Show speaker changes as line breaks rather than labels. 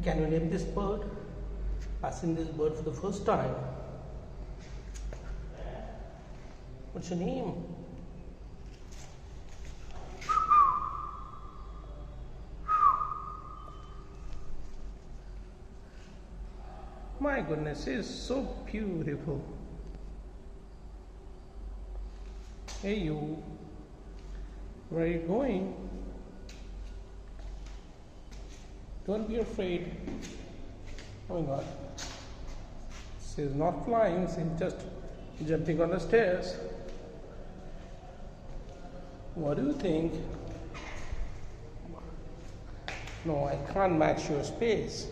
can you name this bird? Passing this bird for the first time. What's your name? My goodness, it's so beautiful. Hey you, where are you going? Don't be afraid. Oh my God. She's not flying, she's just jumping on the stairs. What do you think? No, I can't match your space.